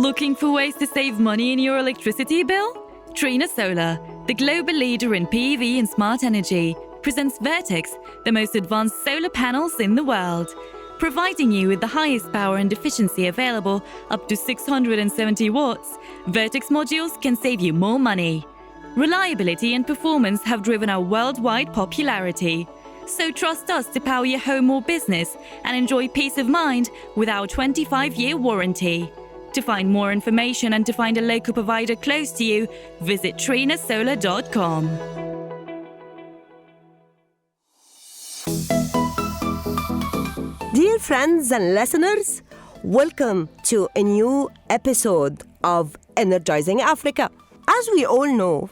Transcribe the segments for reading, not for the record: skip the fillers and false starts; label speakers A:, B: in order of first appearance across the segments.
A: Looking for ways to save money in your electricity bill? Trina Solar, the global leader in PV and smart energy, presents Vertex, the most advanced solar panels in the world. Providing you with the highest power and efficiency available, up to 670 watts, Vertex modules can save you more money. Reliability and performance have driven our worldwide popularity. So trust us to power your home or business and enjoy peace of mind with our 25-year warranty. To find more information and to find a local provider close to you, visit trinasolar.com.
B: Dear friends and listeners, welcome to a new episode of Energizing Africa. As we all know,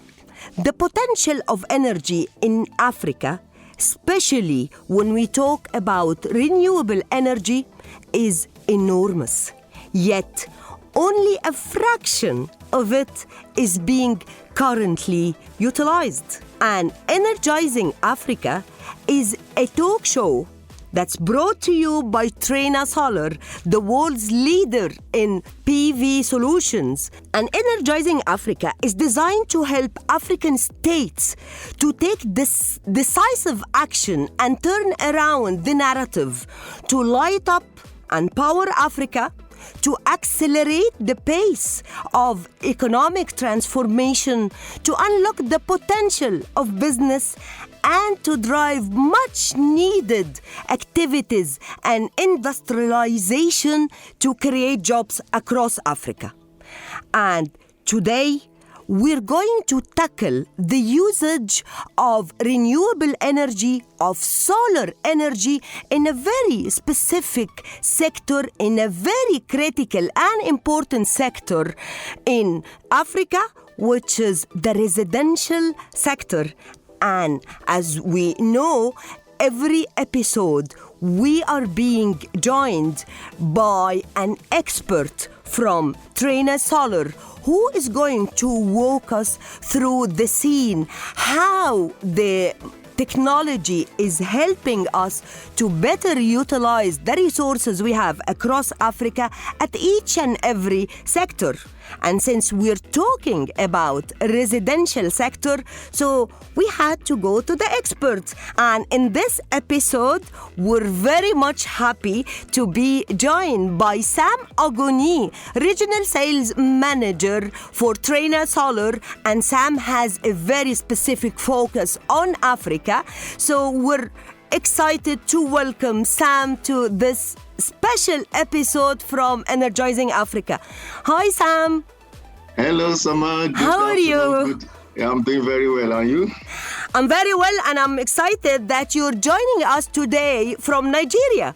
B: the potential of energy in Africa, especially when we talk about renewable energy, is enormous. Yet, only a fraction of it is being currently utilized. And Energizing Africa is a talk show that's brought to you by Trina Solar, the world's leader in PV solutions. And Energizing Africa is designed to help African states to take this decisive action and turn around the narrative to light up and power Africa, to accelerate the pace of economic transformation, to unlock the potential of business, and to drive much needed activities and industrialization to create jobs across Africa. And today, we're going to tackle the usage of renewable energy, of solar energy, in a very specific sector, in a very critical and important sector in Africa, which is the residential sector. And as we know, every episode we are being joined by an expert from Trina Solar, who is going to walk us through the scene, how the technology is helping us to better utilize the resources we have across Africa at each and every sector. And since we're talking about residential sector, so we had to go to the experts. And in this episode, we're very much happy to be joined by Sam Ogunniyi, Regional Sales Manager for Trina Solar. And Sam has a very specific focus on Africa. So we're excited to welcome Sam to this special episode from Energizing Africa. Hi, Sam.
C: Hello, Sama.
B: How are you?
C: Yeah, I'm doing very well. Are you?
B: I'm very well, and I'm excited that you're joining us today from Nigeria.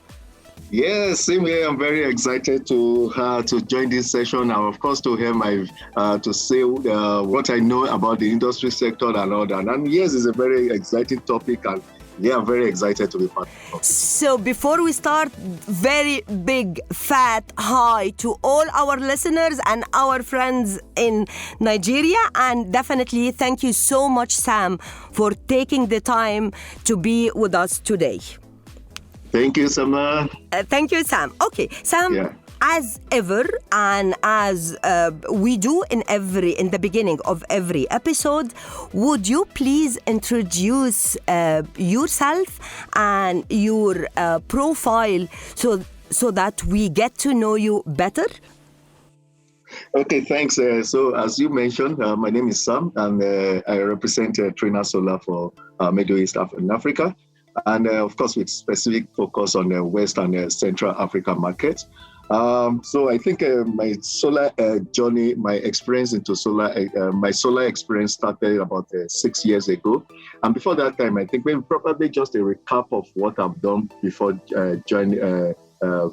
C: Yes, same here. I'm very excited to join this session, and of course to hear to say what I know about the industry sector and all that. And yes, it's a very exciting topic, and yeah, I'm very excited to be part of it.
B: So before we start, very big, fat hi to all our listeners and our friends in Nigeria. And definitely thank you so much, Sam, for taking the time to be with us today.
C: Thank you, Sama.
B: Thank you, Sam. Okay, Sam.
C: Yeah.
B: As ever, and as we do in the beginning of every episode, would you please introduce yourself and your profile so that we get to know you better?
C: Okay, thanks. So as you mentioned, my name is Sam, and I represent Trina Solar for Middle East and Africa, and of course with specific focus on the West and Central Africa markets. So I think my solar journey, my experience into solar, my solar experience started about 6 years ago. And before that time, I think maybe probably just a recap of what I've done before joining,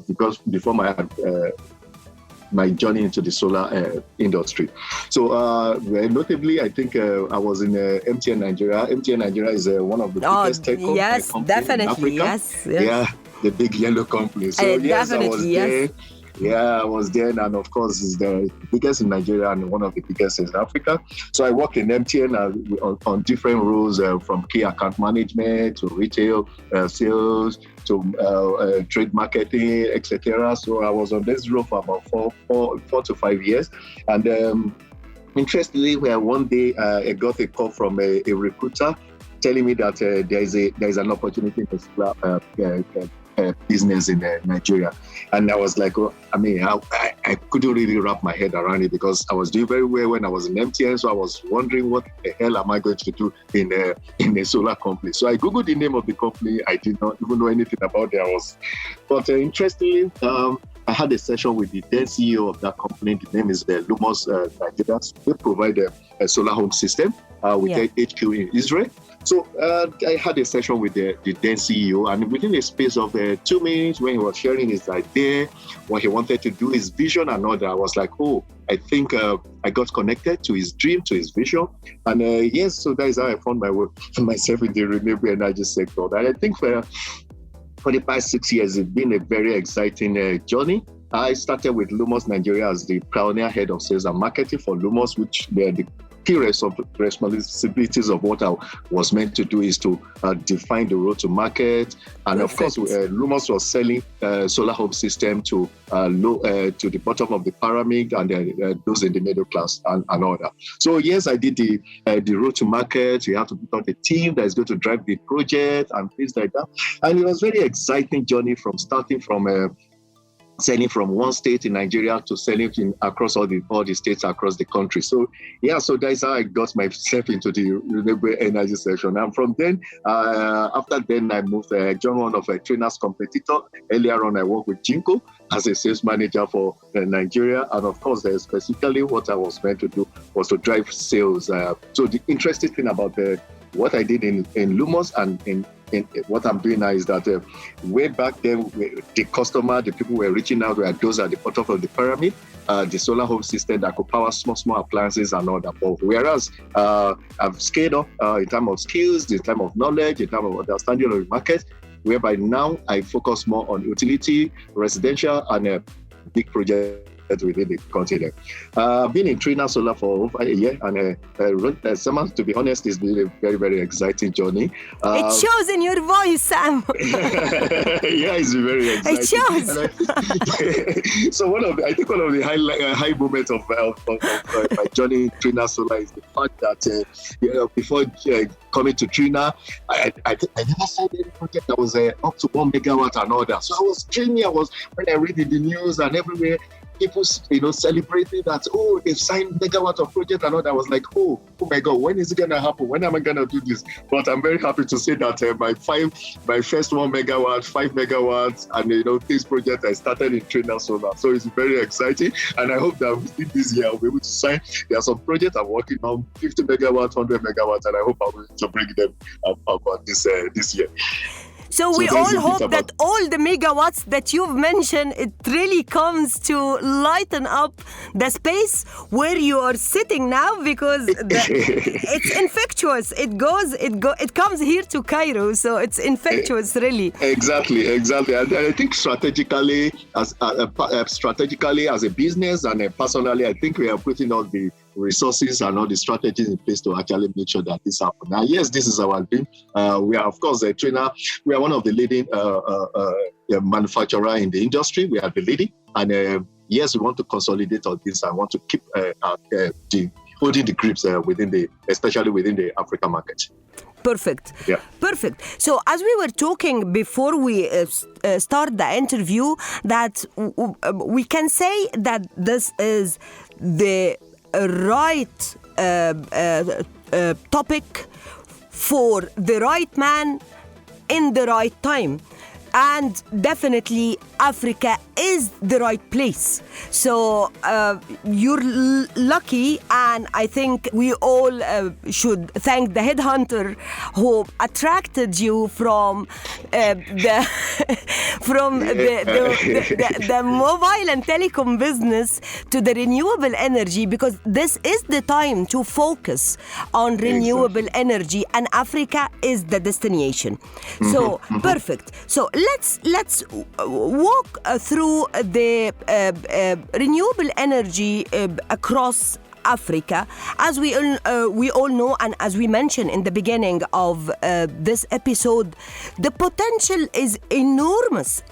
C: because before my journey into the solar industry. So notably, I think I was in MTN Nigeria. MTN Nigeria is one of the biggest tech companies in Africa.
B: Yes.
C: Yeah, the big yellow company. So yes, I was there. Yeah, I was there, and of course, it's the biggest in Nigeria and one of the biggest in Africa. So I worked in MTN on different roles, from key account management to retail sales to trade marketing, etc. So I was on this role for about four to 5 years, and interestingly, where one day I got a call from a recruiter telling me that there is an opportunity in business in Nigeria. And I was like, I couldn't really wrap my head around it because I was doing very well when I was in MTN. So I was wondering, what the hell am I going to do in a solar company? So I Googled the name of the company. I did not even know anything about it. But interestingly, I had a session with the then CEO of that company. The name is Lumos Nigeria. They provide a solar home system with their HQ in Israel. So I had a session with the then CEO, and within a space of 2 minutes, when he was sharing his idea, what he wanted to do, his vision and all that, I was like, oh, I think I got connected to his dream, to his vision. And yes, so that is how I found myself in the renewable energy sector. And I think for the past 6 years, it's been a very exciting journey. I started with Lumos Nigeria as the pioneer head of sales and marketing for Lumos, which were the key responsibilities of what I was meant to do is to define the road to market. And of course, Lumos was selling solar home system to the bottom of the pyramid and those in the middle class and all that. So yes, I did the road to market. We have to put on a team that is going to drive the project and things like that. And it was very exciting journey from starting from selling from one state in Nigeria to selling across all the states across the country. So that's how I got myself into the renewable energy section. And from then, after then, I moved. I joined one of Trina's competitor. Earlier on, I worked with Jinko as a sales manager for Nigeria. And of course, specifically what I was meant to do was to drive sales. So the interesting thing about what I did in Lumos and in what I'm doing now is that way back then, the people were reaching out were those at the bottom of the pyramid, the solar home system that could power small appliances and all that. But whereas I've scaled up in terms of skills, in terms of knowledge, in terms of understanding of the market, whereby now I focus more on utility, residential, and big projects within the continent. I've been in Trina Solar for over a year, and to be honest, it's been a very, very exciting journey.
B: It shows in your voice, Sam.
C: Yeah, it's very exciting.
B: It shows.
C: So one of the high moments of my journey in Trina Solar is the fact that before coming to Trina, I never saw any project that was up to 1 megawatt and all that. So I was dreaming. When I read in the news and everywhere, people, celebrating that, they've signed megawatt of project and all that. I was like, oh my God, when is it going to happen? When am I going to do this? But I'm very happy to say that my first 1 megawatt, 5 megawatts, and this project I started in Trina Solar. So it's very exciting. And I hope that within this year I'll be able to sign. There are some projects I'm working on, 50 megawatts, 100 megawatts, and I hope I'll be able to bring them up this year.
B: So we all hope that all the megawatts that you've mentioned, it really comes to lighten up the space where you are sitting now, because it's infectious. It comes here to Cairo, so it's infectious, really.
C: Exactly. And I think strategically as a business and personally, I think we are putting all the resources and all the strategies in place to actually make sure that this happens. Now, yes, this is our dream. We are, of course, Trina. We are one of the leading manufacturer in the industry. We are the leading, and yes, we want to consolidate all this. I want to keep holding the grips especially within the African market.
B: Perfect.
C: Yeah.
B: Perfect. So as we were talking before we start the interview, that we can say that this is the right topic for the right man in the right time. And definitely Africa is the right place. So you're lucky, and I think we all should thank the headhunter who attracted you from the mobile and telecom business to the renewable energy, because this is the time to focus on renewable energy, and Africa is the destination. So perfect. So let's walk through the renewable energy across Africa. As we all know, and as we mentioned in the beginning of this episode, the potential is enormous.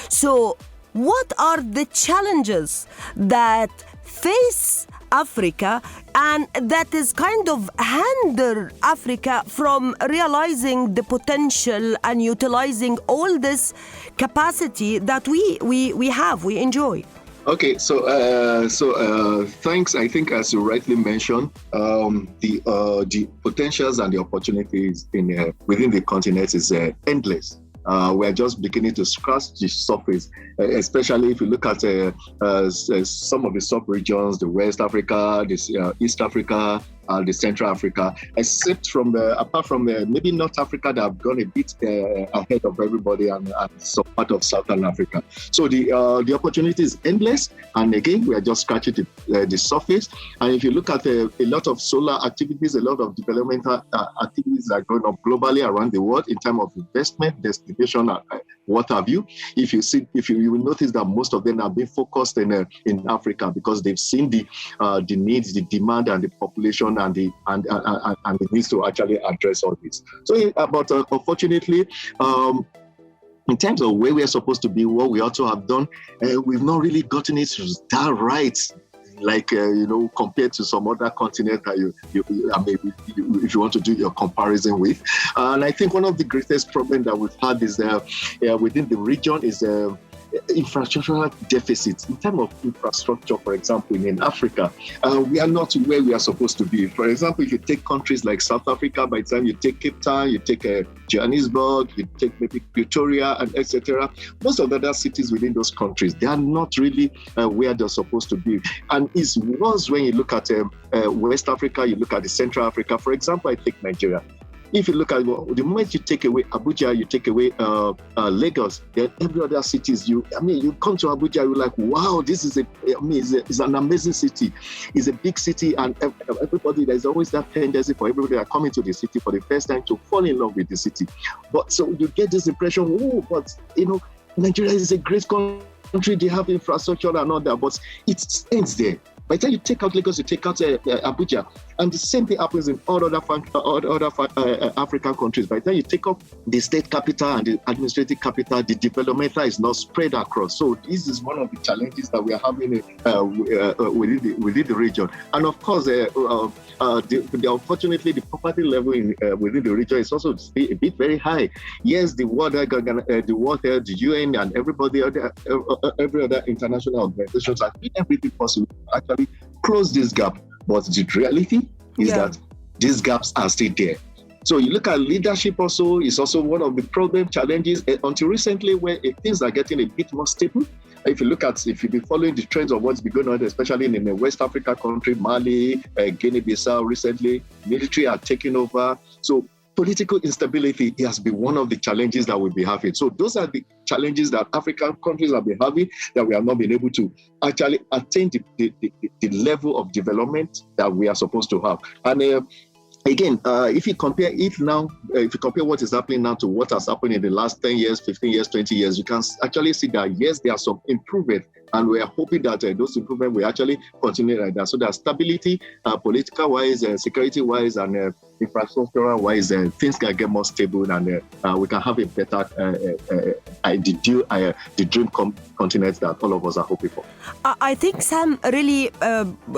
B: So what are the challenges that face Africa and that is kind of hinder Africa from realizing the potential and utilizing all this capacity that we enjoy?
C: Okay, so thanks. I think, as you rightly mentioned, the potentials and the opportunities within the continent is endless. We are just beginning to scratch the surface, especially if you look at some of the sub-regions, the West Africa, the East Africa, the Central Africa, apart from maybe North Africa that have gone a bit ahead of everybody, and some part of Southern Africa. So the opportunity is endless, and again, we are just scratching the surface. And if you look at a lot of solar activities, a lot of developmental activities that are going on globally around the world in terms of investment, destination, what have you. If you will notice that most of them have been focused in Africa, because they've seen the needs, the demand, and the population, and the needs to actually address all this. So, but unfortunately, in terms of where we are supposed to be, what we also have done, we've not really gotten it that right. Like, compared to some other continent that if you want to do your comparison with. And I think one of the greatest problems that we've had is within the region is infrastructural deficits. In terms of infrastructure, for example, in Africa, we are not where we are supposed to be. For example, if you take countries like South Africa, by the time you take Cape Town, you take Johannesburg, you take maybe Pretoria, and etc. Most of the other cities within those countries, they are not really where they're supposed to be. And it's worse when you look at West Africa, you look at the Central Africa. For example, I take Nigeria. If you look at the moment you take away Abuja, you take away Lagos, then every other cities, you come to Abuja, you're like, wow, this is it's an amazing city. It's a big city, and everybody, there's always that tendency for everybody that coming to the city for the first time to fall in love with the city. But so you get this impression, Nigeria is a great country, they have infrastructure and all that, but it ends there. By the time you take out Lagos, you take out Abuja, and the same thing happens in all other African countries. By the time you take up the state capital and the administrative capital, the development is not spread across. So this is one of the challenges that we are having within the region. And of course, unfortunately, the poverty level within the region is also a bit very high. Yes, the World Health, the UN, and every other international organizations are doing everything possible to actually close this gap. But the reality is that these gaps are still there. So you look at leadership also, is also one of the challenges until recently, where things are getting a bit more stable. If you've been following the trends of what's been going on, especially in the West Africa country, Mali, Guinea-Bissau recently, military are taking over. So political instability has been one of the challenges that we'll be having. So those are the challenges that African countries have been having, that we have not been able to actually attain the level of development that we are supposed to have. And again, if you compare what is happening now to what has happened in the last 10 years, 15 years, 20 years, you can actually see that, yes, there are some improvement. And we are hoping that those improvements will actually continue like that. So that stability, political-wise, security-wise, and infrastructure-wise, things can get more stable, and we can have a better, the dream continent that all of us are hoping for.
B: I think, Sam, really,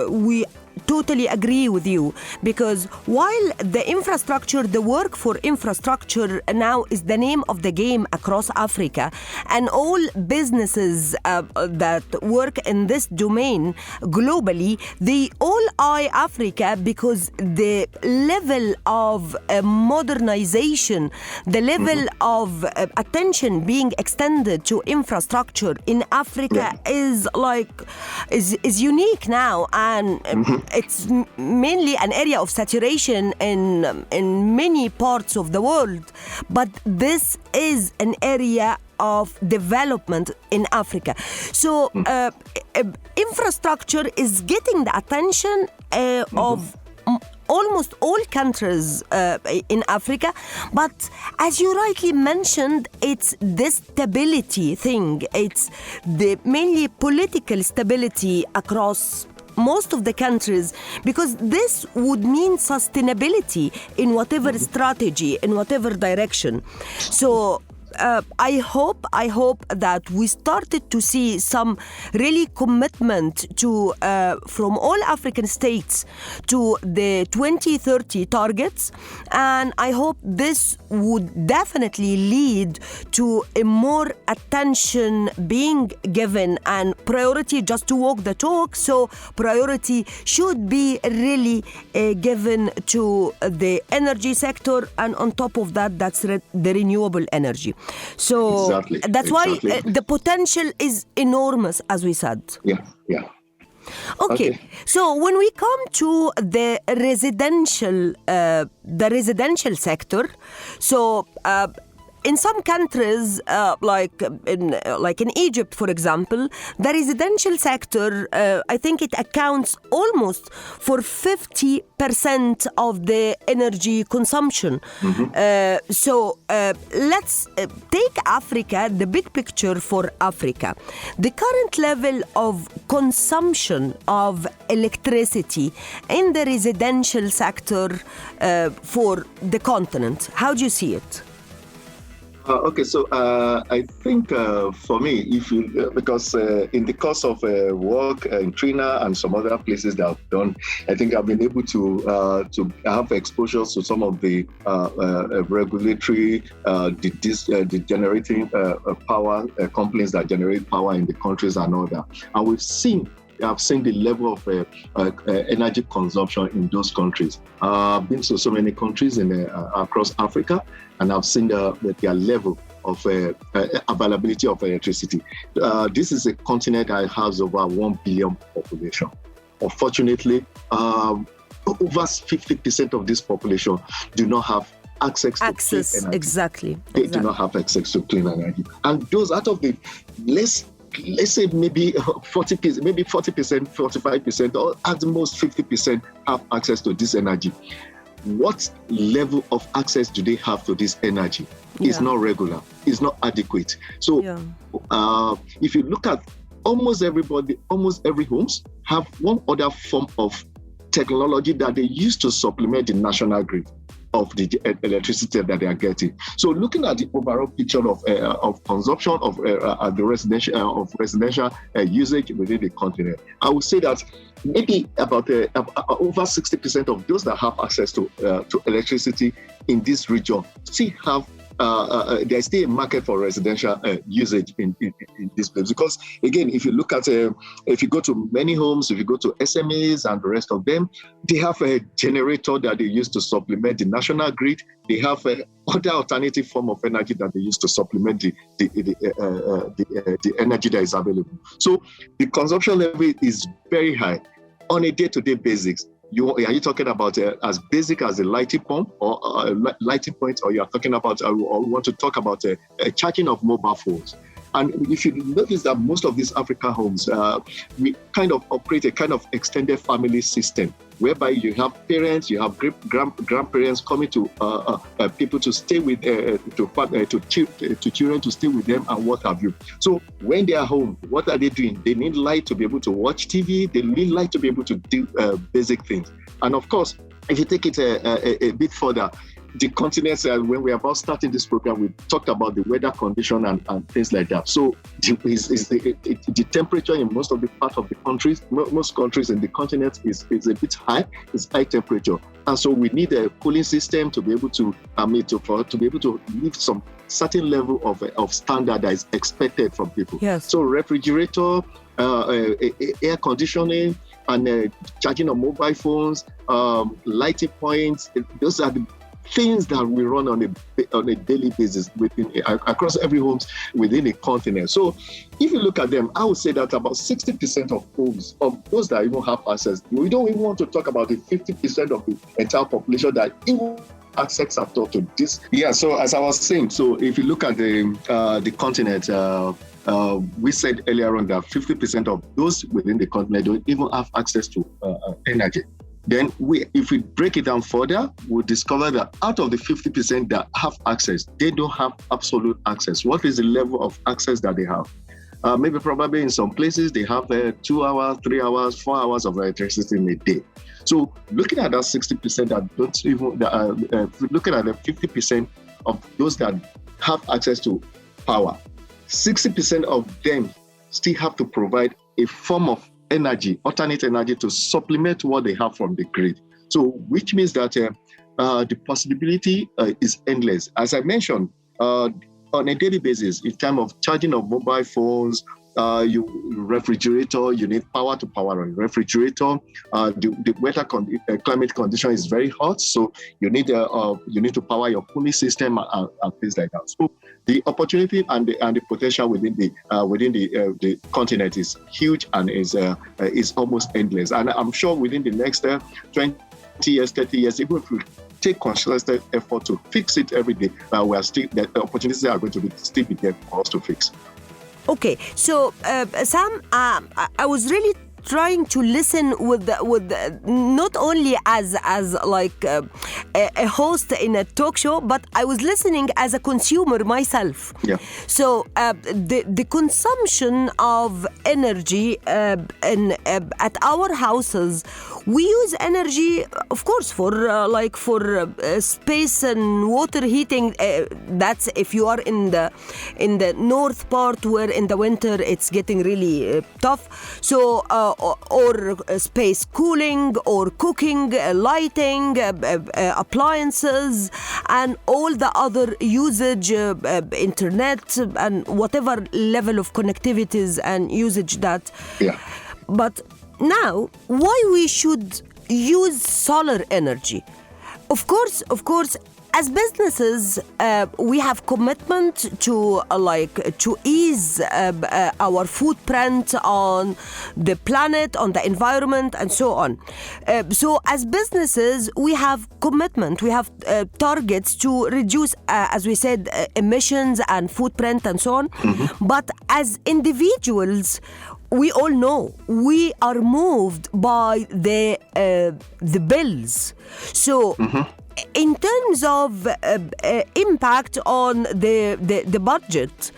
B: we totally agree with you, because while the work for infrastructure now is the name of the game across Africa, and all businesses that work in this domain globally, they all eye Africa, because the level of modernization, the level of attention being extended to infrastructure in Africa is unique now, and it's mainly an area of saturation in many parts of the world, but this is an area of development in Africa. So infrastructure is getting the attention of almost all countries in Africa. But as you rightly mentioned, it's this stability thing. It's the mainly political stability across most of the countries, because this would mean sustainability in whatever strategy, in whatever direction. So I hope that we started to see some really commitment to from all African states to the 2030 targets, and I hope this would definitely lead to a more attention being given and priority just to walk the talk. So priority should be really given to the energy sector, and on top of that, that's the renewable energy. So that's why the potential is enormous, as we said.
C: Yeah.
B: Okay. So when we come to the residential sector, so in some countries, like in Egypt, for example, the residential sector, I think it accounts almost for 50% of the energy consumption. So let's take Africa, the big picture for Africa. The current level of consumption of electricity in the residential sector for the continent, how do you see it?
C: Okay, so I think for me, if you because in the course of work in Trina and some other places that I've done, I think I've been able to have exposure to some of the regulatory, the generating power companies that generate power in the countries and all that, and I've seen the level of energy consumption in those countries. I've been to so many countries across Africa, and I've seen their level of availability of electricity. This is a continent that has over 1 billion population. Unfortunately, over 50% of this population do not have access to clean energy.
B: Exactly.
C: They do not have access to clean energy. And those out of the let's say maybe 40%, maybe 40%, 45%, or at the most 50% have access to this energy. What level of access do they have to this energy? It's not regular. It's not adequate. So if you look at almost every homes have one other form of technology that they use to supplement the national grid of the electricity that they are getting. So looking at the overall picture of consumption of the residential usage within the continent, I would say that maybe about over 60% of those that have access to electricity in this region still have there's still a market for residential usage in this place. Because again, if you look at, if you go to many homes, if you go to SMEs and the rest of them, they have a generator that they use to supplement the national grid. They have other alternative form of energy that they use to supplement the energy that is available. So the consumption level is very high on a day-to-day basis. Are you talking about as basic as a lighting pump or lighting point, or you are talking about, or we want to talk about charging of mobile phones? And if you notice that most of these African homes, we kind of operate a kind of extended family system, whereby you have parents, you have grandparents coming to people to stay with, to children to stay with them and what have you. So when they are home, what are they doing? They need light to be able to watch TV. They need light to be able to do basic things. And of course, if you take it a bit further, the continents, when we are about starting this program, we talked about the weather condition and things like that. So the temperature in most of the part of the countries, most countries in the continent is a bit high. It's high temperature, and so we need a cooling system to be able to be able to live some certain level of standard that is expected from people.
B: Yes.
C: So refrigerator, air conditioning, and charging of mobile phones, lighting points. Those are the things that we run on a daily basis across every homes within a continent. So if you look at them, I would say that about 60% of homes, of those that even have access, we don't even want to talk about the 50% of the entire population that even access at all to this. Yeah, so as I was saying, so if you look at the continent, we said earlier on that 50% of those within the continent don't even have access to energy. Then if we break it down further, we'll discover that out of the 50% that have access, they don't have absolute access. What is the level of access that they have? Maybe probably in some places they have 2 hours, 3 hours, 4 hours of electricity in a day. So looking at that 60% that don't even, looking at the 50% of those that have access to power, 60% of them still have to provide a form of energy, alternate energy, to supplement what they have from the grid. So which means that the possibility is endless. As I mentioned, on a daily basis, in terms of charging of mobile phones, refrigerator, you need power to power on refrigerator. The weather climate condition is very hot, so you need to power your cooling system and things like that. So the opportunity and the potential within the continent is huge and is almost endless. And I'm sure within the next 20 years, 30 years, even if we take concerted effort to fix it every day, the opportunities are going to still be there for us to fix.
B: Okay, so Sam, I was really trying to listen with not only as like a host in a talk show, but I was listening as a consumer myself.
C: Yeah.
B: So the consumption of energy at our houses, we use energy, of course, for space and water heating. That's if you are in the north part, where in the winter it's getting really tough. So or space cooling, or cooking, lighting, appliances, and all the other usage, internet, and whatever level of connectivities and usage that.
C: Yeah.
B: But now, why we should use solar energy? Of course, as businesses, we have commitment to ease our footprint on the planet, on the environment, and so on. So as businesses, we have commitment, we have targets to reduce, as we said, emissions and footprint and so on. Mm-hmm. But as individuals, we all know we are moved by the bills. So. Mm-hmm. In terms of impact on the budget,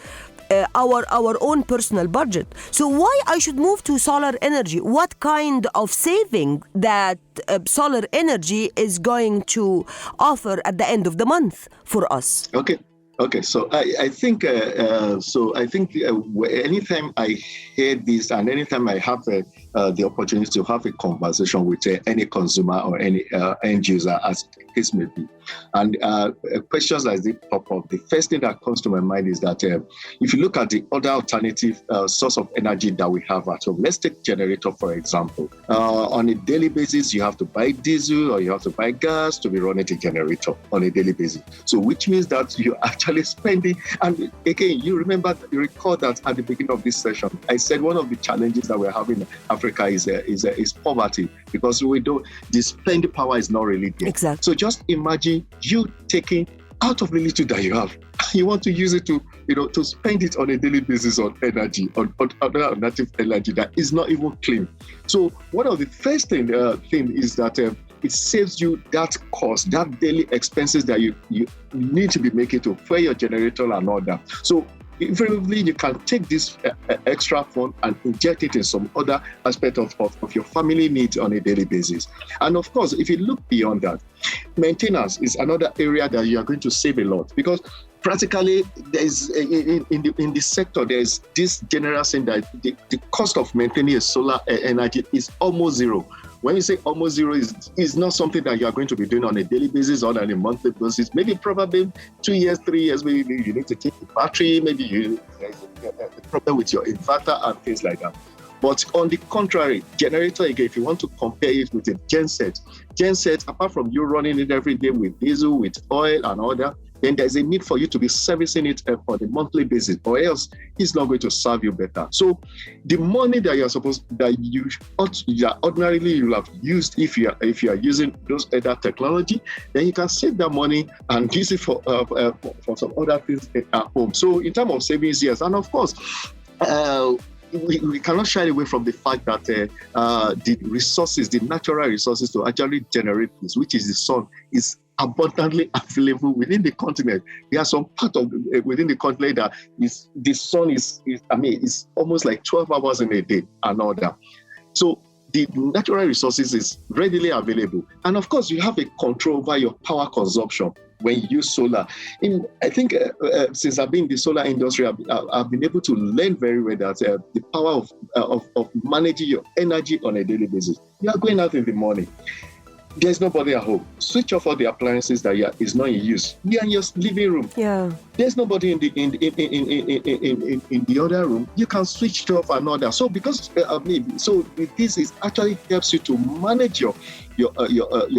B: our own personal budget. So why I should move to solar energy? What kind of saving that solar energy is going to offer at the end of the month for us?
C: Okay, so I think anytime I hear this, and anytime I have the opportunity to have a conversation with any consumer or any end user, as the case may be, and questions like this pop up, the first thing that comes to my mind is that if you look at the other alternative source of energy that we have at home, let's take generator for example. On a daily basis, you have to buy diesel or you have to buy gas to be running the generator on a daily basis. So which means that you actually spending, and again, you recall that at the beginning of this session, I said one of the challenges that we're having in Africa is poverty, because the spending power is not really there.
B: Exactly.
C: So just imagine you taking out of the little that you have, you want to use it to spend it on a daily basis on energy, on alternative energy that is not even clean. So one of the first thing is that it saves you that cost, that daily expenses that you need to be making to fuel your generator and all that. So invariably, you can take this extra fund and inject it in some other aspect of your family needs on a daily basis. And of course, if you look beyond that, maintenance is another area that you are going to save a lot, because practically there's in the sector, there's this general saying that the cost of maintaining a solar energy is almost zero. When you say almost zero, is not something that you are going to be doing on a daily basis or on a monthly basis. Maybe probably 2 years, 3 years, maybe you need to take the battery, maybe there's a problem with your inverter and things like that. But on the contrary, generator, again, if you want to compare it with a genset, apart from you running it every day with diesel, with oil and all that, then there's a need for you to be servicing it for the monthly basis, or else it's not going to serve you better. So the money that ordinarily you'll have used if you are using those other technology, then you can save that money and use it for some other things at home. So in terms of savings, yes, and of course, we cannot shy away from the fact that the resources, the natural resources to actually generate this, which is the sun, is abundantly available within the continent. There are some part of within the continent that the sun is almost like 12 hours in a day and all that. So the natural resources is readily available. And of course, you have a control over your power consumption when you use solar. I think since I've been in the solar industry, I've been able to learn very well that the power of managing your energy on a daily basis. You are going out in the morning. There's nobody at home. Switch off all the appliances that is not in use. You're in your living room.
B: Yeah.
C: There's nobody in the other room. You can switch it off and all that. So this is actually helps you to manage your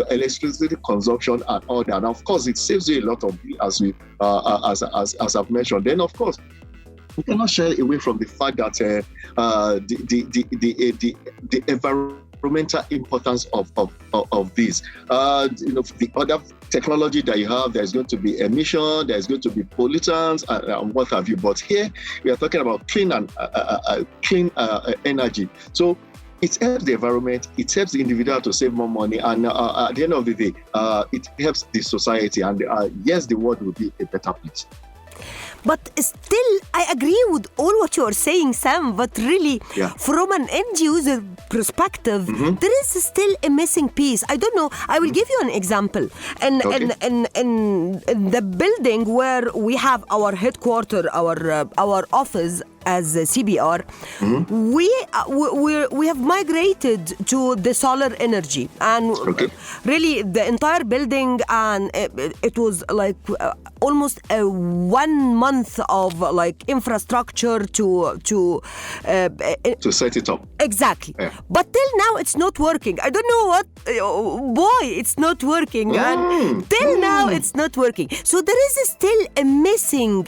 C: electricity consumption and all that. And of course, it saves you a lot of as I've mentioned. Then of course, we cannot shy away from the fact that the environmental importance of this. The other technology that you have, there's going to be emission, there's going to be pollutants, and what have you. But here we are talking about clean energy. So it helps the environment, it helps the individual to save more money, and at the end of the day, it helps the society. And yes, the world will be a better place.
B: But still, I agree with all what you are saying, Sam, but really, from an end user perspective, there is still a missing piece. I don't know. I will give you an example. In the building where we have our headquarters, our office as CBR, we have migrated to the solar energy, and really the entire building, and it was like almost 1 month of like infrastructure to
C: set it up.
B: Exactly. But till now it's not working. I don't know why it's not working, and till now it's not working. So there is still a missing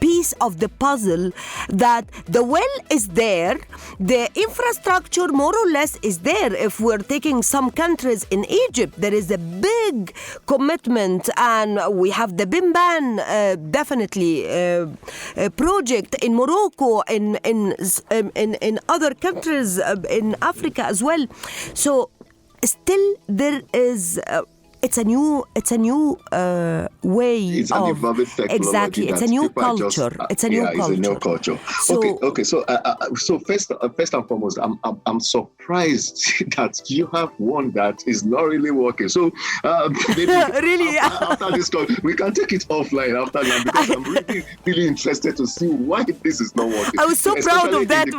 B: piece of the puzzle, that the well is there, the infrastructure more or less is there. If we're taking some countries in Egypt, there is a big commitment, and we have the Bimban definitely project in Morocco, in other countries in Africa as well. So still there is it's a new way.
C: It's an evolving technology.
B: Exactly, it's a new culture. It's a new
C: culture. Okay. So first and foremost, I'm surprised that you have one that is not really working. So maybe
B: really,
C: after this call, we can take it offline after that, because I'm really interested to see why this is not working.
B: I was so proud of that,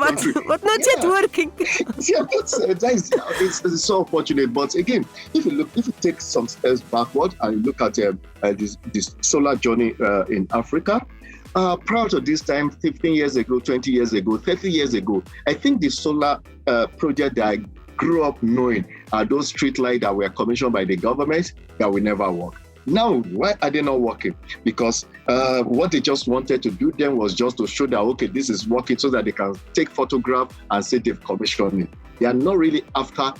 B: but not yet working.
C: It's so unfortunate. But again, if you take some steps backward and look at this solar journey in Africa, prior to this time, 15 years ago, 20 years ago, 30 years ago, I think the solar project that I grew up knowing are those street lights that were commissioned by the government that will never work. Now, why are they not working? Because what they just wanted to do then was just to show that, okay, this is working, so that they can take photograph and say they've commissioned it. They are not really after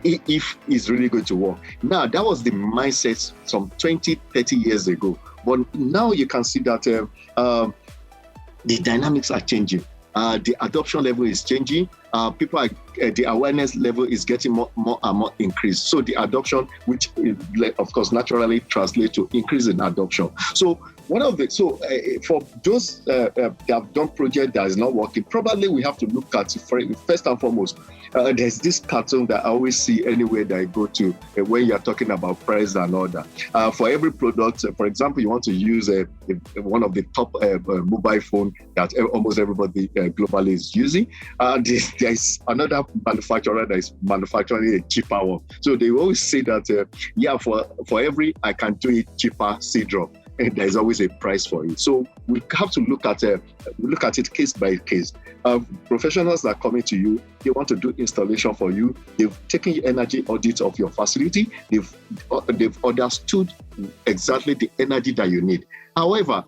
C: if it's really going to work. Now, that was the mindset some 20, 30 years ago. But now you can see that the dynamics are changing. The adoption level is changing. The awareness level is getting more and more increased. So the adoption, which of course naturally translates to increase in adoption. So for those that have done project that is not working, probably we have to look at first and foremost. There's this cartoon that I always see anywhere that I go to when you're talking about price and all that. For every product, for example, you want to use one of the top mobile phone that almost everybody globally is using. There's another manufacturer that is manufacturing a cheaper one. So they always say that, for every I can do it cheaper seed drop, and there's always a price for it. So we have to look at it case by case. Professionals that are coming to you, they want to do installation for you. They've taken energy audit of your facility. They've understood exactly the energy that you need. However,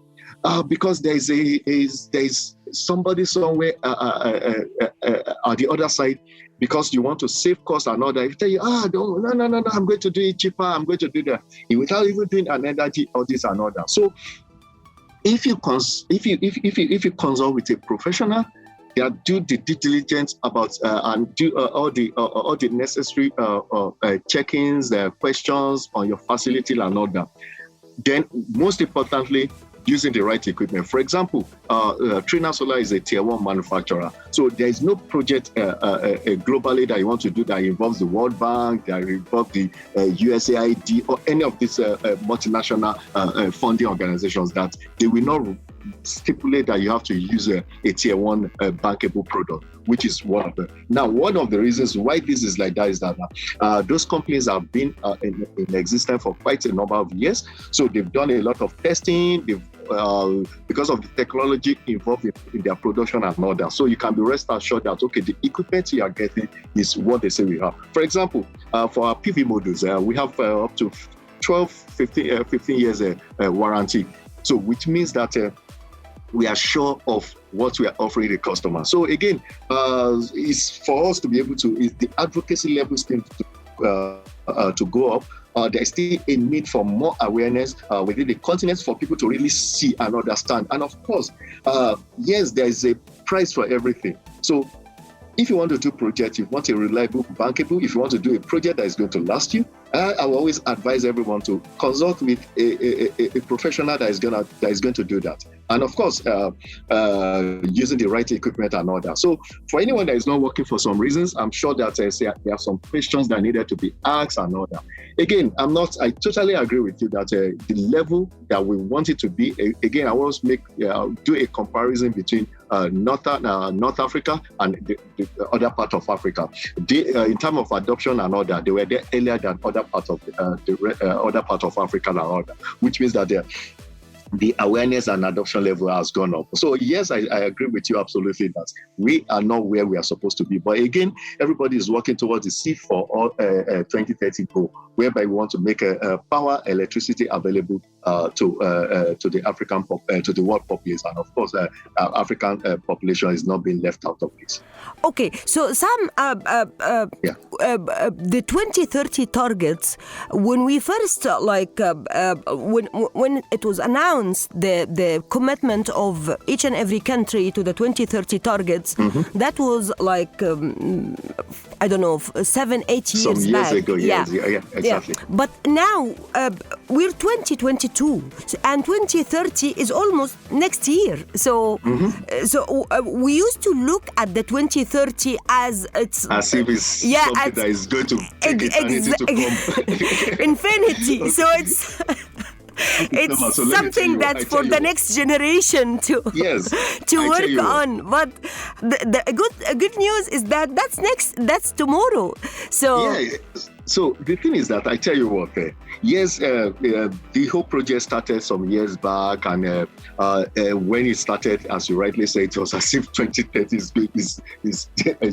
C: because there is somebody somewhere on the other side, because you want to save costs and all that, if you tell you, no, I'm going to do it cheaper, I'm going to do that, without even doing an energy audit and all that. So if you consult with a professional, They do the due diligence about and do all the necessary check-ins, questions on your facility and all that. Then, most importantly, using the right equipment. For example, Trina Solar is a tier 1 manufacturer. So there is no project globally that you want to do that involves the World Bank, that involves the USAID or any of these multinational funding organizations that they will not stipulate that you have to use a tier 1 bankable product, which is one of them. Now, one of the reasons why this is like that is that those companies have been in existence for quite a number of years. So they've done a lot of testing. They've because of the technology involved in their production and all that. So you can be rest assured that, okay, the equipment you are getting is what they say we have. For example, for our PV modules, we have up to 15 years warranty. So which means that we are sure of what we are offering the customer. So again, it's for us to be able to, is the advocacy level still to go up. There's still a need for more awareness within the continent for people to really see and understand. And of course, yes, there is a price for everything. So if you want to do projects, you want a reliable, bankable, if you want to do a project that is going to last you, I will always advise everyone to consult with a professional that is going to do that. And of course, using the right equipment and all that. So for anyone that is not working for some reasons, I'm sure that there are some questions that needed to be asked and all that. Again, I totally agree with you that the level that we want it to be, again, I want to do a comparison between North Africa and the other part of Africa. In terms of adoption and all that, they were there earlier than other parts of other part of Africa and all that, which means that the awareness and adoption level has gone up. So yes, I agree with you absolutely that we are not where we are supposed to be. But again, everybody is working towards the Seed for All 2030 goal, whereby we want to make power, electricity available to the African to the world population, and of course, African population is not being left out of this.
B: Okay, so Sam, the 2030 targets, when we first when it was announced, the commitment of each and every country to the 2030 targets, that was like I don't know, 7-8 years
C: Some years
B: back.
C: ago, yeah, exactly.
B: Yeah. But now we're 2022, and 2030 is almost next year. So, we used to look at the 2030 as it's
C: as if it's something that is going to take eternity to come.
B: Infinity. So it's. It's something that's for the next generation to work on. But the good news is that that's tomorrow. So
C: yeah. So the thing is that I tell you what, yes, the whole project started some years back, and when it started, as you rightly say, it was as if 2030 is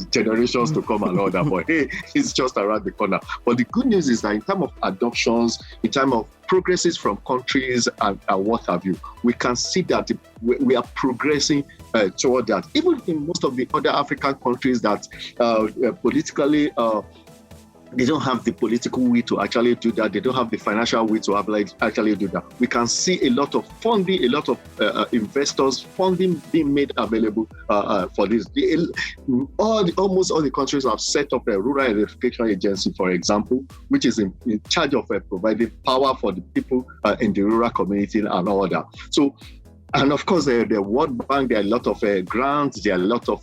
C: generations to come and all that. But hey, it's just around the corner. But the good news is that in terms of adoptions, in terms of progresses from countries and what have you, we can see that we are progressing toward that. Even in most of the other African countries that politically they don't have the political will to actually do that. They don't have the financial will to actually do that. We can see a lot of funding, a lot of investors funding being made available for this. Almost all the countries have set up a rural electrification agency, for example, which is in charge of providing power for the people in the rural community and all that. So, and of course, the World Bank, there are a lot of grants, there are a lot of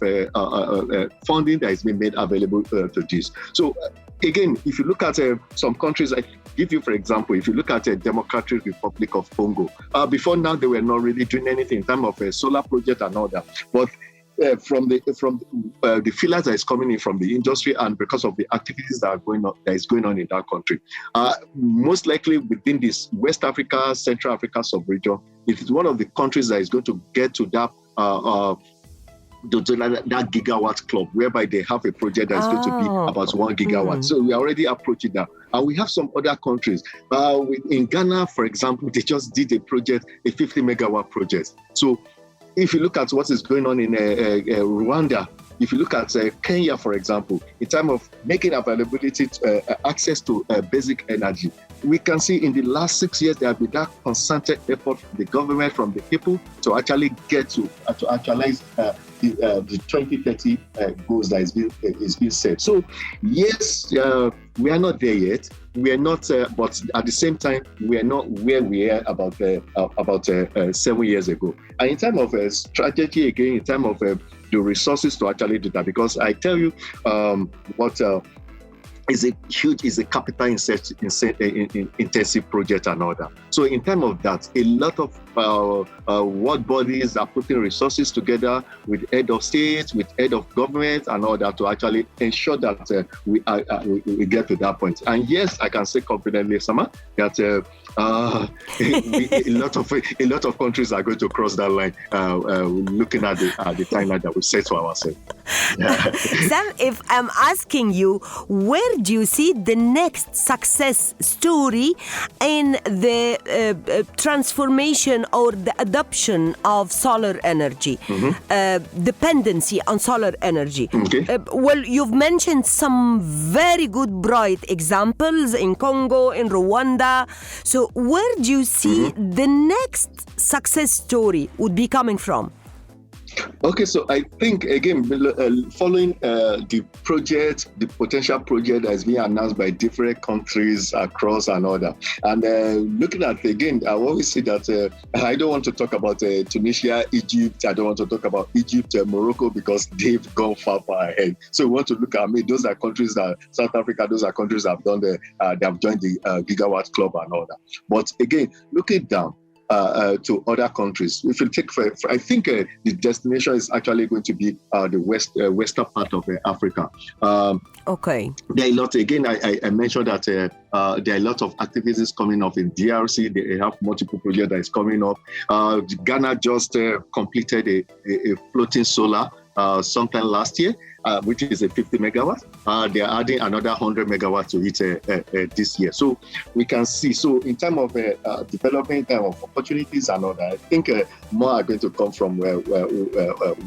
C: funding that is being made available to this. So, again, if you look at some countries, I give you, for example, if you look at the Democratic Republic of Congo, before now they were not really doing anything in terms of a solar project and all that. But from the feelers that is coming in from the industry, and because of the activities that is going on in that country, most likely within this West Africa, Central Africa sub-region, it is one of the countries that is going to get to that gigawatt club, whereby they have a project that's going to be about 1 gigawatt. So we are already approaching that. And we have some other countries. In Ghana, for example, they just did a project, a 50 megawatt project. So if you look at what is going on in Rwanda, if you look at Kenya, for example, in terms of making availability, access to basic energy, we can see in the last 6 years, there have been that concerted effort from the government, from the people, to actually get to actualize the 2030 goals that is being set. So yes, we are not there yet. We are not, but at the same time, we are not where we are about 7 years ago. And in terms of strategy, again, in terms of the resources to actually do that, because I tell you, what is a capital intensive project and all that. So in terms of that, a lot of world bodies are putting resources together with head of state, with head of government and all that to actually ensure that we get to that point. And yes, I can say confidently, Sama, that a lot of countries are going to cross that line, looking at the timeline that we set for ourselves.
B: Sam, if I'm asking you, where do you see the next success story in the transformation or the adoption of solar energy, dependency on solar energy?
C: Okay.
B: Well, you've mentioned some very good, bright examples in Congo, in Rwanda. So where do you see the next success story would be coming from?
C: Okay, so I think, again, following the potential project that is being announced by different countries across and all that, and looking at, again, I always say that I don't want to talk about Tunisia, Egypt, I don't want to talk about Egypt, Morocco, because they've gone far ahead. So we want to look at, those are countries that, South Africa, those are countries that have done they have joined the Gigawatt Club and all that. But again, looking down, to other countries. If you take, I think the destination is actually going to be the western part of Africa.
B: Okay.
C: There are a lot. Again, I mentioned that there are a lot of activities coming up in DRC. They have multiple projects that is coming up. Ghana just completed a floating solar sometime last year, which is a 50 megawatt. They are adding another 100 megawatt to it this year. So we can see. So in terms of development, in terms of opportunities and all that, I think more are going to come from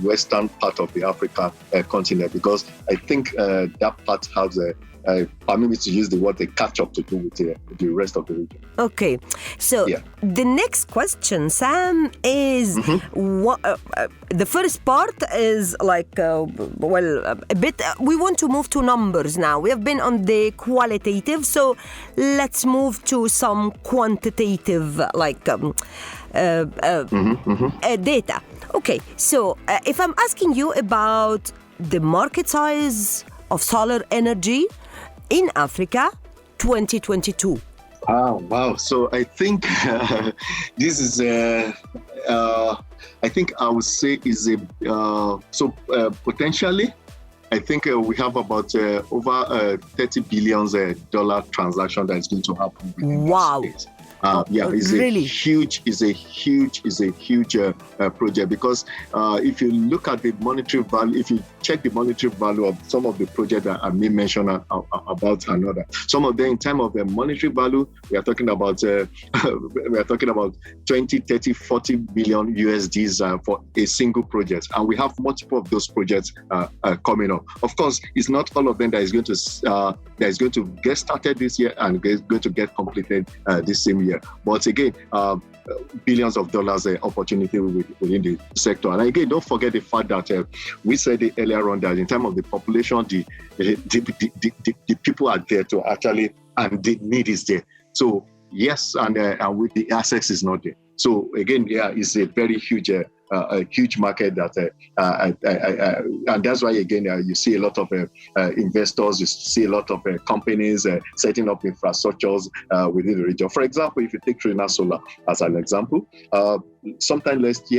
C: western part of the African continent, because I think that part has permit me to use the word, a catch up to do with the rest of the region.
B: Okay, so the next question, Sam, is the first part is like, a bit, we want to move to numbers now. We have been on the qualitative, so let's move to some quantitative, like data. Okay, so if I'm asking you about the market size of solar energy in Africa, 2022.
C: Wow. So I think this is, I think I would say is potentially, I think we have about over $30 billion transaction that is going to happen.
B: Wow.
C: It's
B: really
C: a huge project, because if you look at the monetary value, if you check the monetary value of some of the projects that I may mention about another, some of them in terms of the monetary value, we are talking about 20, 30, 40 billion USDs for a single project, and we have multiple of those projects coming up. Of course, it's not all of them that is going to get started this year and going to get completed this same year. But again, billions of dollars opportunity within the sector. And again, don't forget the fact that we said earlier on that in terms of the population, the people are there to actually, and the need is there. So yes, and with the access is not there. So again, it's a very huge market that, and that's why again you see a lot of investors, you see a lot of companies setting up infrastructures within the region. For example, if you take Trina Solar as an example, sometime last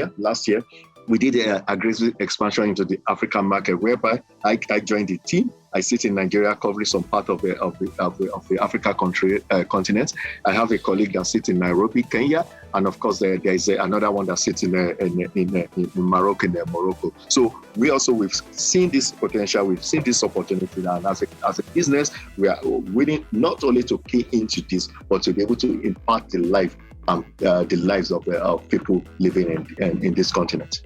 C: year, we did an aggressive expansion into the African market, whereby I joined the team. I sit in Nigeria, covering some part of the Africa continent. I have a colleague that sits in Nairobi, Kenya, and of course there is another one that sits in Morocco. So we've seen this potential, we've seen this opportunity, and as a business, we are willing not only to key into this, but to be able to impact the lives of people living in this continent.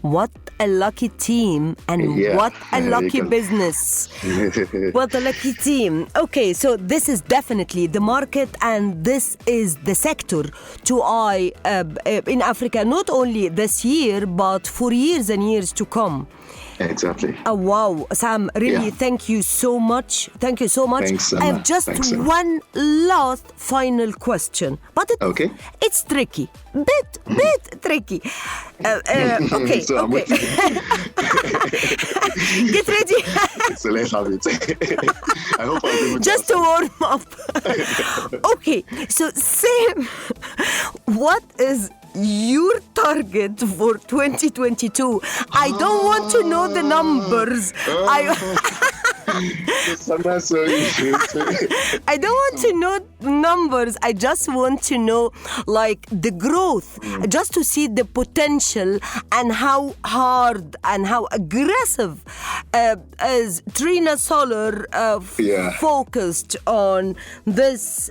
B: What a lucky team and what a lucky business. What a lucky team. Okay, so this is definitely the market and this is the sector to eye in Africa, not only this year, but for years and years to come.
C: Exactly.
B: Wow, Sam, really, thank you so much. Thank you so much.
C: Thanks,
B: I have just one last final question, but it's tricky. Bit tricky. Okay,
C: so
B: okay. Get ready.
C: So let's have it. I hope I'll be able
B: just to warm up. Okay, so Sam, what is your target for 2022? I don't want to know the numbers. I don't want to know numbers. I just want to know like the growth, just to see the potential and how hard and how aggressive is Trina Solar focused on this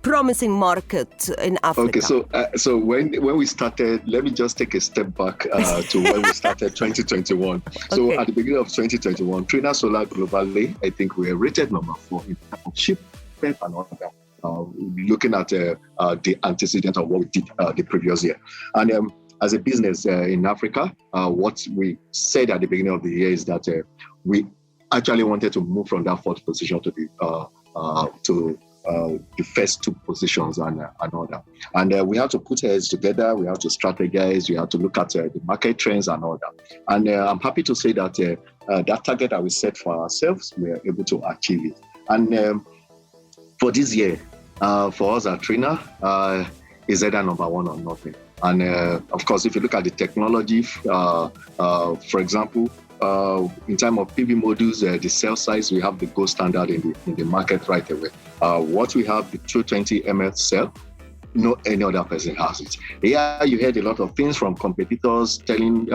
B: promising market in Africa.
C: Okay, so when we started, let me just take a step back to when we started 2021. So at the beginning of 2021, Trina Solar globally, I think we were rated number 4 in terms of shipment and all that. Looking at the antecedent of what we did the previous year. And as a business in Africa, what we said at the beginning of the year is that we actually wanted to move from that 4th position to the first 2 positions and all that. And we have to put heads together, we have to strategize, we have to look at the market trends and all that. And I'm happy to say that that target that we set for ourselves, we are able to achieve it. And for this year, for us at Trina, is either number 1 or nothing. And of course, if you look at the technology, for example, in terms of PV modules, the cell size, we have the gold standard in the market right away. What we have, the 220 ml cell, no any other person has it. Yeah, you heard a lot of things from competitors telling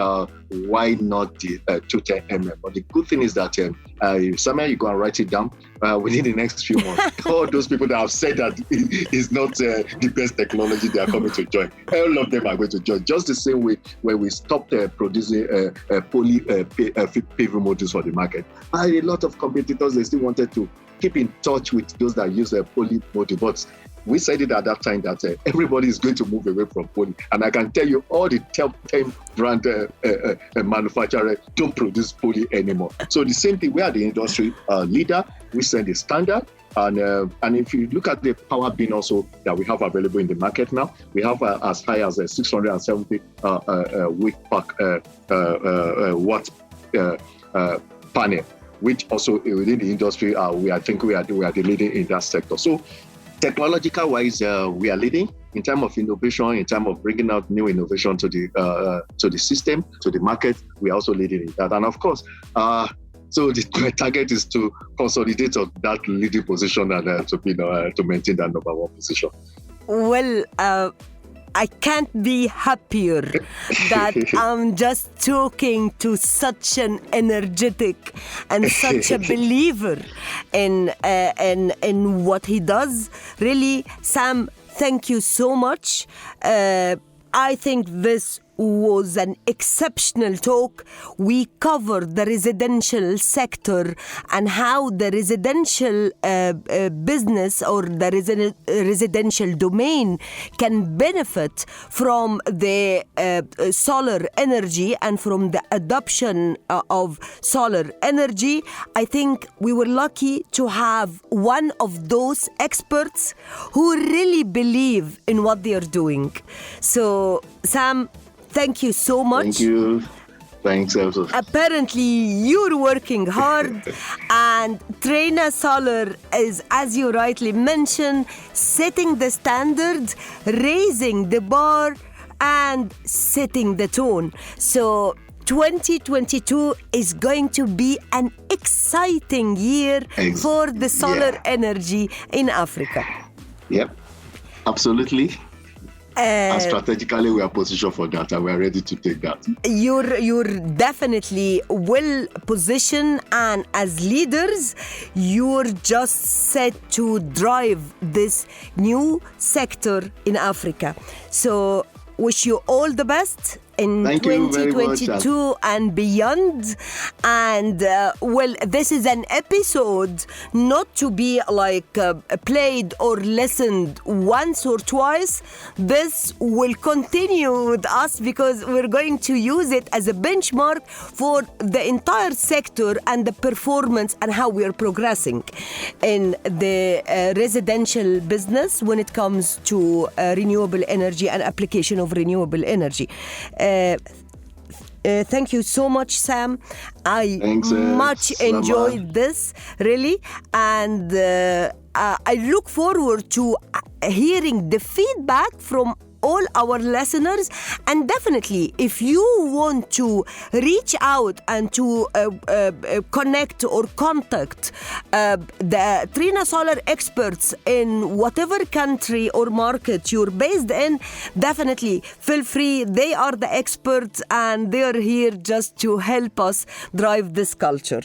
C: why not the 210 ml. But the good thing is that somewhere you go and write it down within the next few months. All those people that have said that it's not the best technology, they are coming to join. All of them are going to join. Just the same way when we stopped producing poly PV modules for the market. A lot of competitors, they still wanted to keep in touch with those that use a poly module, but we said it at that time that everybody is going to move away from poly. And I can tell you all the top 10 brand manufacturers don't produce poly anymore. So the same thing, we are the industry leader. We set the standard. And if you look at the power bin also that we have available in the market now, we have as high as a 670 watt panel, which also within the industry, I think we are the leading in that sector. So technological wise, we are leading in terms of innovation, in terms of bringing out new innovation to the system, to the market. We are also leading in that. And of course, so my target is to consolidate on that leading position and to maintain that number 1 position.
B: Well, I can't be happier that I'm just talking to such an energetic and such a believer in what he does. Really, Sam, thank you so much. I think this was an exceptional talk. We covered the residential sector and how the residential business or the residential domain can benefit from the solar energy and from the adoption of solar energy. I think we were lucky to have one of those experts who really believe in what they are doing. So, Sam, thank you so much.
C: Thank you. Thanks, Elsa.
B: Apparently, you're working hard, and Trina Solar is, as you rightly mentioned, setting the standards, raising the bar, and setting the tone. So 2022 is going to be an exciting year for the solar energy in Africa.
C: Yep, absolutely. And strategically, we are positioned for that, and we are ready to take that.
B: You're definitely well positioned, and as leaders, you're just set to drive this new sector in Africa. So, wish you all the best, in
C: Thank you very much,
B: 2022 and beyond. And this is an episode not to be played or listened once or twice. This will continue with us because we're going to use it as a benchmark for the entire sector and the performance and how we are progressing in the residential business when it comes to renewable energy and application of renewable energy. Thank you so much, Sam.
C: Thanks,
B: much enjoyed this, really. And I look forward to hearing the feedback from all our listeners. And definitely, if you want to reach out and to connect or contact the Trina Solar experts in whatever country or market you're based in, definitely feel free. They are the experts and they are here just to help us drive this culture.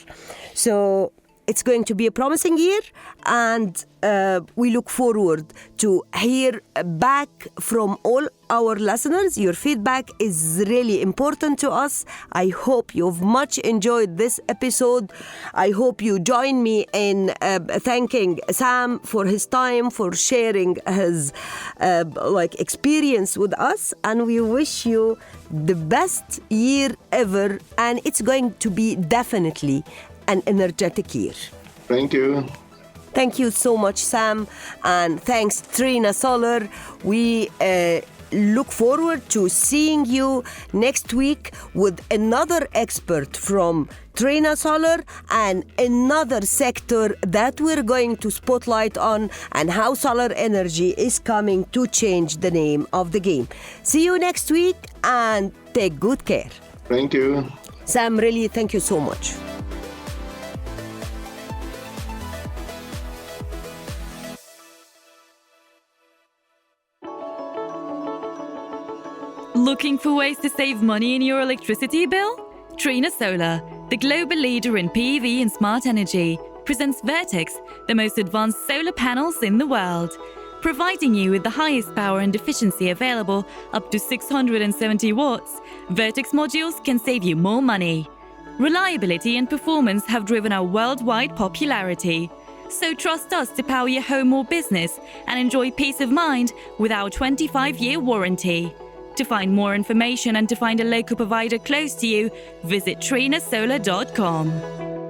B: So it's going to be a promising year, and we look forward to hear back from all our listeners. Your feedback is really important to us. I hope you've much enjoyed this episode. I hope you join me in thanking Sam for his time, for sharing his experience with us, and we wish you the best year ever, and it's going to be definitely an energetic year.
C: Thank you.
B: Thank you so much, Sam, and thanks, Trina Solar. We look forward to seeing you next week with another expert from Trina Solar and another sector that we're going to spotlight on, and how solar energy is coming to change the name of the game. See you next week and take good care.
C: Thank you.
B: Sam, really, thank you so much.
A: Looking for ways to save money in your electricity bill? Trina Solar, the global leader in PV and smart energy, presents Vertex, the most advanced solar panels in the world. Providing you with the highest power and efficiency available, up to 670 watts, Vertex modules can save you more money. Reliability and performance have driven our worldwide popularity. So trust us to power your home or business and enjoy peace of mind with our 25-year warranty. To find more information and to find a local provider close to you, visit trinasolar.com.